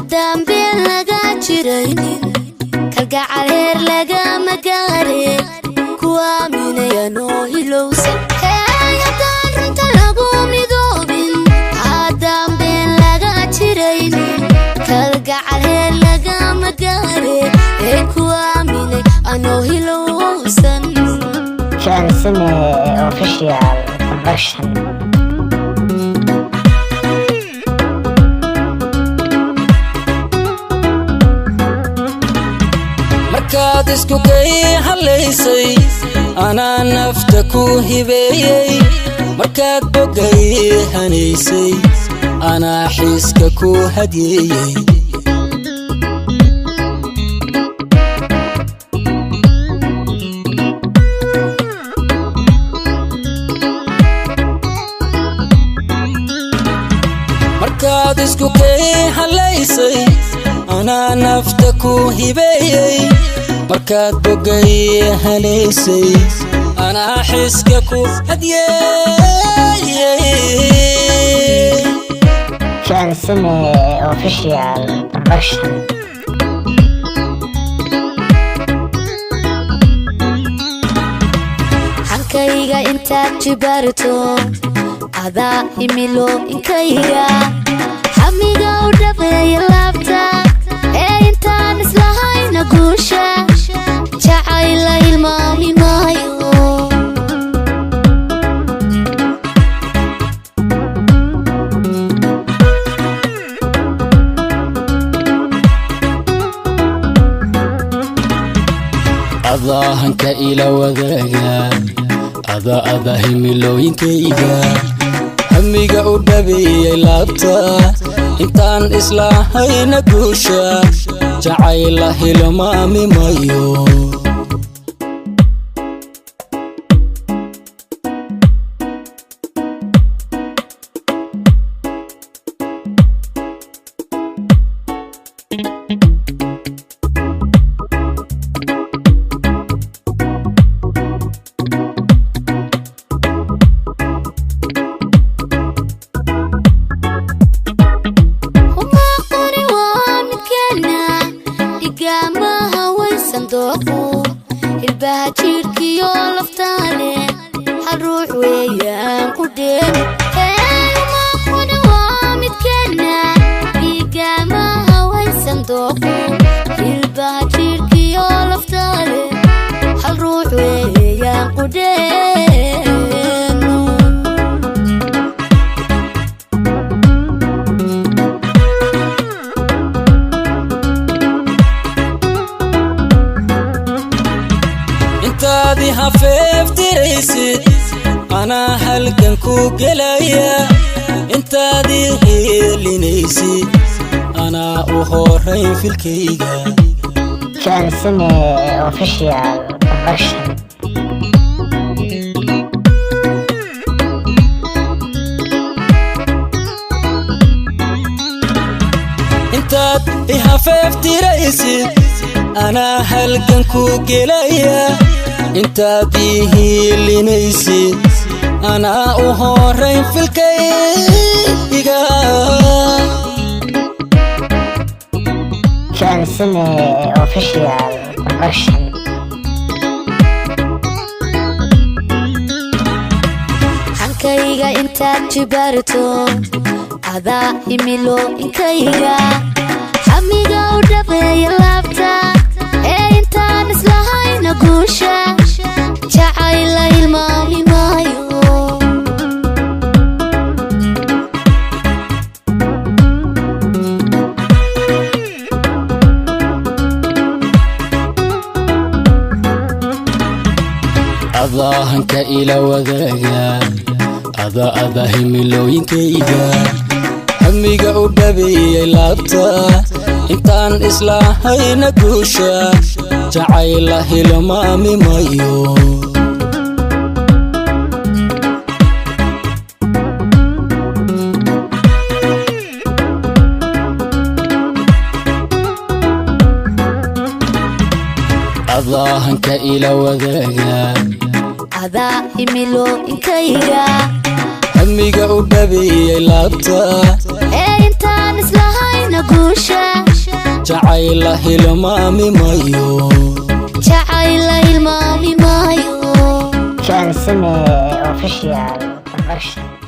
haddaan been laga jiraynin kalgacal heer lagama gaarin ku aaminaya noo hilowsan haddaan runta lagu midoobin haddaan been laga jiraynin kalgacal heer lagama gaarin ku aaminay anoo hilowsan كان سنة official production. markaad isku kay haleysay anaa nafta ku hibeeyay markaad bogay hanaysay anaa xiiska ku hadiyay markaad isku kay haleysay anaa nafta ku hibeeyay markaad bogay hanaysay anaa xiiska ku hadiyay كان سنة official production. hankayga intaad jibarto adaa himilo inkayga hamiga u dhabeeya laabta intaan islahayna guusha jacayla hilmaami maayo adaa hanka ila wadaaga adaa himilooyinkayga hamiga u dhabeeyay laabta intaan islahayna guusha jacayla hilmaami maayo hilbaha jirkiyo laftaale hal ruux weeyaan ku dheer umaquna waa midkeena igamaha waysan dooqo hilbaha jirkiyo laftaale hal ruux weeyaan ku dheer intaadii hafeeftiraysid anaa halgan ku gelaya intaadii heelinaysid anaa u horayn filkayga كان سنة official production. intaad ihafeeftiraysid anaa halgan ku gelaya intaad ihiilinaysid anaa u horayn filkayga كان سنة official production. hankayga intaad jibarto adaa himilo inkayga hamiga u dhabeeya laabta intaan islahayna guusha jacayla hilmaami maayo adaa hanka ila wadaaga adaa himilooyinkayga hamiga u dhabeeyay laabta intaan islahayna guusha jacayla hilmaami maayo adaa hanka ila wadaaga adaa himilo inkayga hamiga u dhabeeyay laabta intaan islahayna guusha jacayla hilmaami maayo jacayla hilmaami maayo Johnson Official Production.